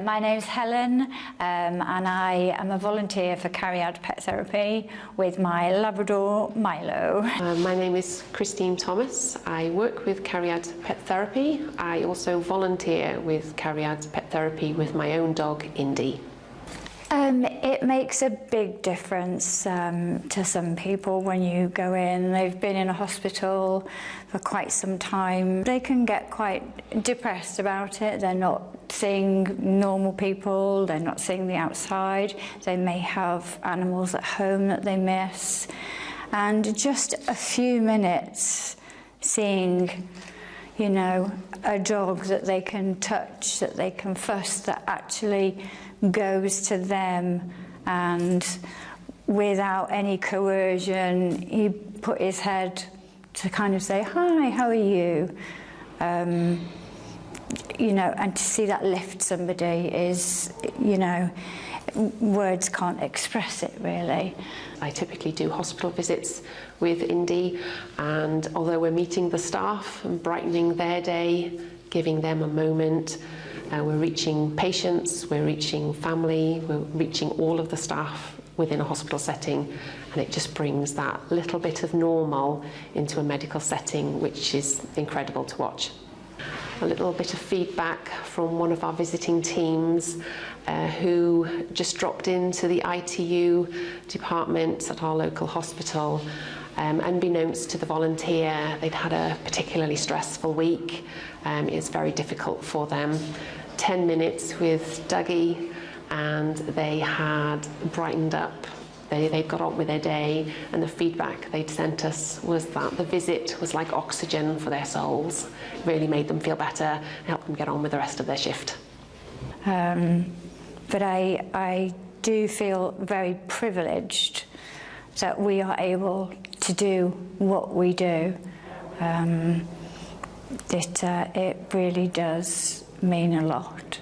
My name's Helen, and I am a volunteer for Cariad Pet Therapy with my Labrador Milo. My name is Christine Thomas. I work with Cariad Pet Therapy. I also volunteer with Cariad Pet Therapy with my own dog, Indy. It makes a big difference to some people when you go in. They've been in a hospital for quite some time. They can get quite depressed about it. They're not seeing normal people, they're not seeing the outside. They may have animals at home that they miss. And just a few minutes seeing, you know, a dog that they can touch, that they can fuss, that actually goes to them, and without any coercion, he put his head to kind of say, "Hi, how are you?" You know, and to see that lift somebody is, you know, words can't express it really. I typically do hospital visits with Indy, and although we're meeting the staff and brightening their day, giving them a moment, we're reaching patients, we're reaching family, we're reaching all of the staff within a hospital setting, and it just brings that little bit of normal into a medical setting, which is incredible to watch. A little bit of feedback from one of our visiting teams who just dropped into the ITU department at our local hospital. Unbeknownst to the volunteer, they'd had a particularly stressful week. It's very difficult for them. 10 minutes with Dougie and they had brightened up. They'd got on with their day, and the feedback they'd sent us was that the visit was like oxygen for their souls. It really made them feel better and helped them get on with the rest of their shift. But I do feel very privileged that we are able to do what we do. It really does mean a lot.